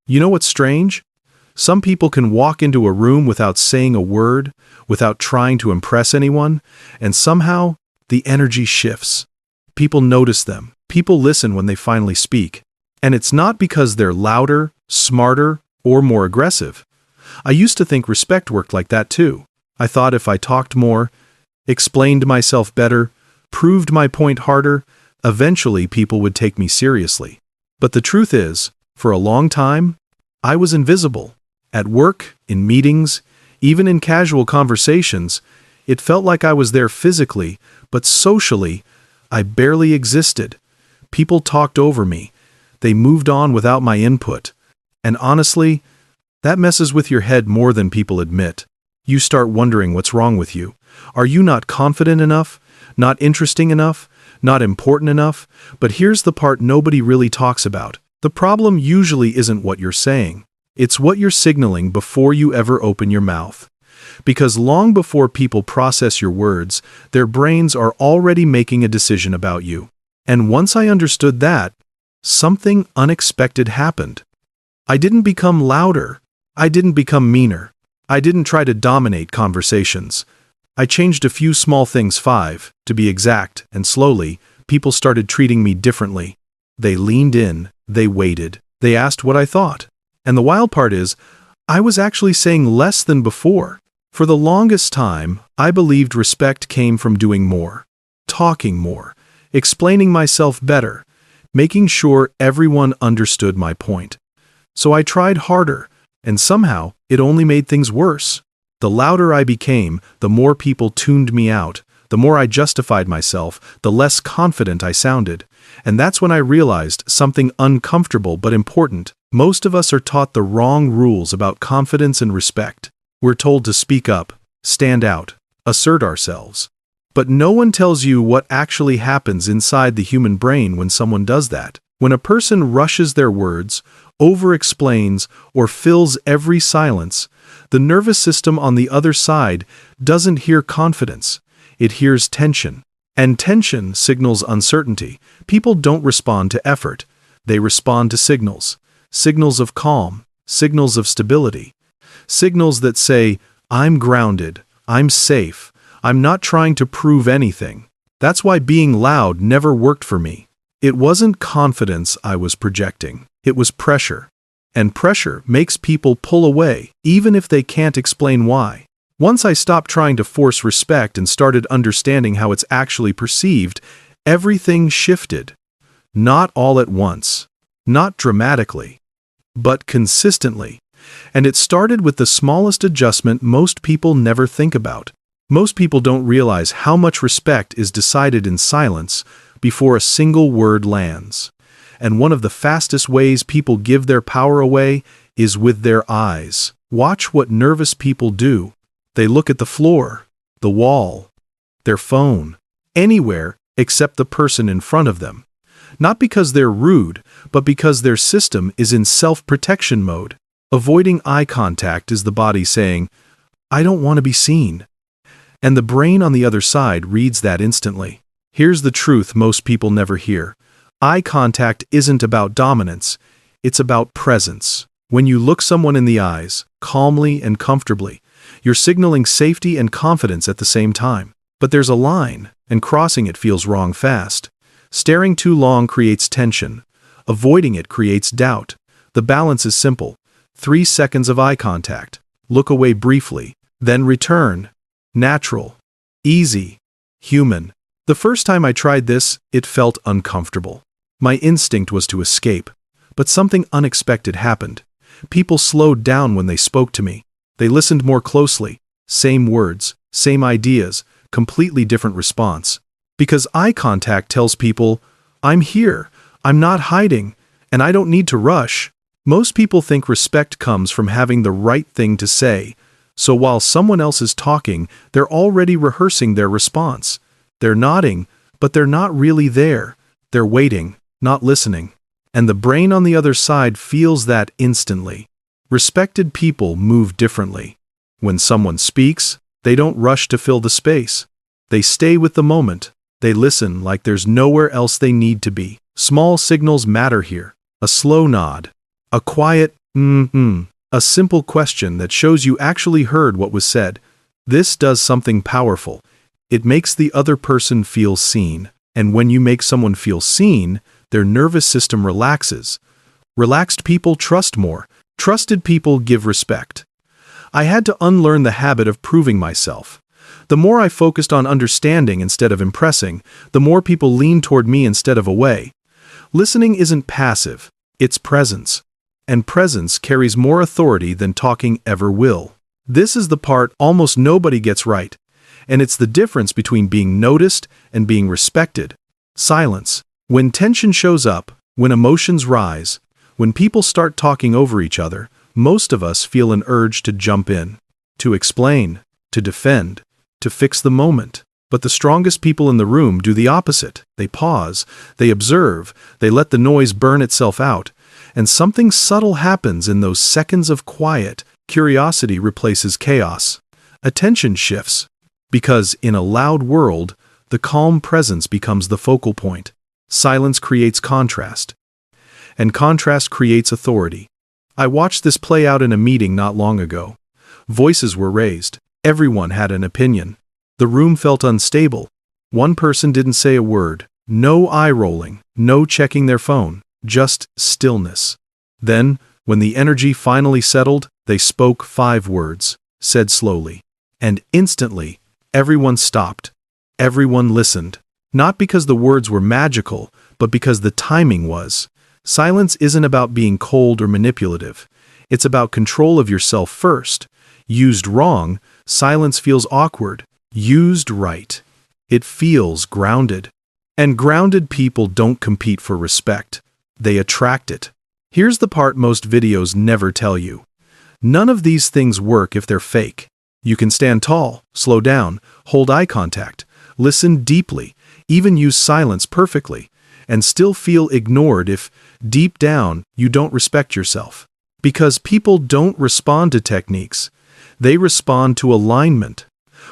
You know what's strange? Some people can walk into a room without saying a word, without trying to impress anyone, and somehow the energy shifts. People notice them. People listen when they finally speak. And it's not because they're louder, smarter, or more aggressive. I used to think respect worked like that too. I thought if I talked more, explained myself better, proved my point harder, eventually people would take me seriously. But the truth is, for a long time, I was invisible. At work, in meetings, even in casual conversations, it felt like I was there physically, but socially, I barely existed. People talked over me. They moved on without my input. And honestly, that messes with your head more than people admit. You start wondering what's wrong with you. Are you not confident enough? Not interesting enough? Not important enough? But here's the part nobody really talks about. The problem usually isn't what you're saying. It's what you're signaling before you ever open your mouth. Because long before people process your words, their brains are already making a decision about you. And once I understood that, something unexpected happened. I didn't become louder. I didn't become meaner. I didn't try to dominate conversations. I changed a few small things, 5, to be exact, and slowly, people started treating me differently. They leaned in, they waited, they asked what I thought. And the wild part is, I was actually saying less than before. For the longest time, I believed respect came from doing more, talking more, explaining myself better, making sure everyone understood my point. So I tried harder, and somehow it only made things worse. The louder I became, the more people tuned me out. The more I justified myself, the less confident I sounded. And that's when I realized something uncomfortable but important. Most of us are taught the wrong rules about confidence and respect. We're told to speak up, stand out, assert ourselves. But no one tells you what actually happens inside the human brain when someone does that. When a person rushes their words, over-explains, or fills every silence, the nervous system on the other side doesn't hear confidence. It hears tension. And tension signals uncertainty. People don't respond to effort. They respond to signals. Signals of calm. Signals of stability. Signals that say, I'm grounded. I'm safe. I'm not trying to prove anything. That's why being loud never worked for me. It wasn't confidence I was projecting. It was pressure. And pressure makes people pull away, even if they can't explain why. Once I stopped trying to force respect and started understanding how it's actually perceived, everything shifted. Not all at once. Not dramatically. But consistently. And it started with the smallest adjustment most people never think about. Most people don't realize how much respect is decided in silence before a single word lands. And one of the fastest ways people give their power away is with their eyes. Watch what nervous people do. They look at the floor, the wall, their phone, anywhere except the person in front of them. Not because they're rude, but because their system is in self-protection mode. Avoiding eye contact is the body saying, I don't want to be seen. And the brain on the other side reads that instantly. Here's the truth most people never hear. Eye contact isn't about dominance, it's about presence. When you look someone in the eyes, calmly and comfortably, you're signaling safety and confidence at the same time. But there's a line, and crossing it feels wrong fast. Staring too long creates tension. Avoiding it creates doubt. The balance is simple. 3 seconds of eye contact. Look away briefly. Then return. Natural. Easy. Human. The first time I tried this, it felt uncomfortable. My instinct was to escape. But something unexpected happened. People slowed down when they spoke to me. They listened more closely. Same words, same ideas, completely different response. Because eye contact tells people, I'm here, I'm not hiding, and I don't need to rush. Most people think respect comes from having the right thing to say. So while someone else is talking, they're already rehearsing their response. They're nodding, but they're not really there. They're waiting, not listening. And the brain on the other side feels that instantly. Respected people move differently. When someone speaks, they don't rush to fill the space. They stay with the moment. They listen like there's nowhere else they need to be. Small signals matter here. A slow nod. A quiet, A simple question that shows you actually heard what was said. This does something powerful. It makes the other person feel seen. And when you make someone feel seen, their nervous system relaxes. Relaxed people trust more. Trusted people give respect. I had to unlearn the habit of proving myself. The more I focused on understanding instead of impressing, the more people leaned toward me instead of away. Listening isn't passive, it's presence. And presence carries more authority than talking ever will. This is the part almost nobody gets right. And it's the difference between being noticed and being respected. Silence. When tension shows up, when emotions rise, when people start talking over each other, most of us feel an urge to jump in, to explain, to defend, to fix the moment. But the strongest people in the room do the opposite. They pause, they observe, they let the noise burn itself out, and something subtle happens in those seconds of quiet. Curiosity replaces chaos. Attention shifts. Because in a loud world, the calm presence becomes the focal point. Silence creates contrast. And contrast creates authority. I watched this play out in a meeting not long ago. Voices were raised. Everyone had an opinion. The room felt unstable. One person didn't say a word. No eye rolling, no checking their phone, just stillness. Then, when the energy finally settled, they spoke 5 words, said slowly. And instantly, everyone stopped. Everyone listened. Not because the words were magical, but because the timing was. Silence isn't about being cold or manipulative. It's about control of yourself first. Used wrong, silence feels awkward. Used right, it feels grounded. And grounded people don't compete for respect. They attract it. Here's the part most videos never tell you. None of these things work if they're fake. You can stand tall, slow down, hold eye contact, listen deeply, even use silence perfectly, and still feel ignored if, deep down, you don't respect yourself. Because people don't respond to techniques. They respond to alignment.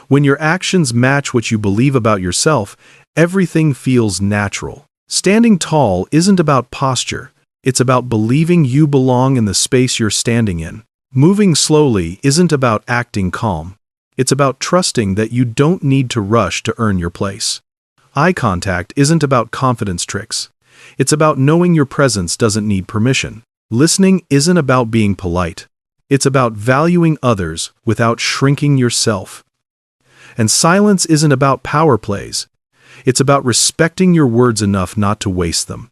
When your actions match what you believe about yourself, everything feels natural. Standing tall isn't about posture. It's about believing you belong in the space you're standing in. Moving slowly isn't about acting calm. It's about trusting that you don't need to rush to earn your place. Eye contact isn't about confidence tricks. It's about knowing your presence doesn't need permission. Listening isn't about being polite. It's about valuing others without shrinking yourself. And silence isn't about power plays. It's about respecting your words enough not to waste them.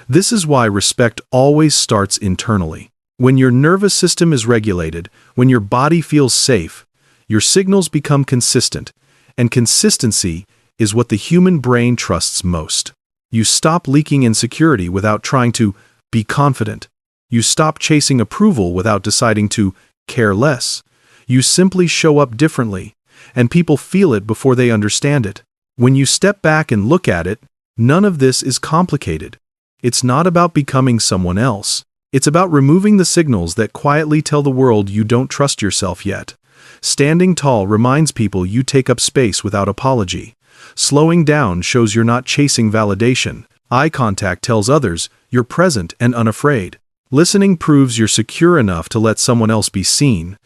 This is why respect always starts internally. When your nervous system is regulated, when your body feels safe, your signals become consistent, and consistency is what the human brain trusts most. You stop leaking insecurity without trying to be confident. You stop chasing approval without deciding to care less. You simply show up differently, and people feel it before they understand it. When you step back and look at it, none of this is complicated. It's not about becoming someone else. It's about removing the signals that quietly tell the world you don't trust yourself yet. Standing tall reminds people you take up space without apology. Slowing down shows you're not chasing validation. Eye contact tells others you're present and unafraid. Listening proves you're secure enough to let someone else be seen.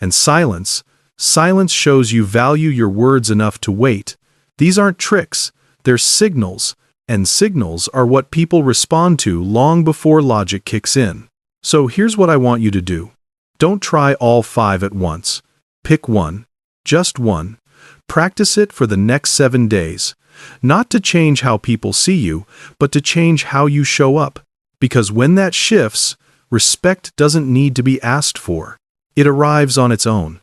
And silence shows you value your words enough to wait. These aren't tricks, they're signals, and signals are what people respond to long before logic kicks in. So here's what I want you to do. Don't try all 5 at once. Pick one, just one. Practice it for the next 7 days. Not to change how people see you, but to change how you show up. Because when that shifts, respect doesn't need to be asked for. It arrives on its own.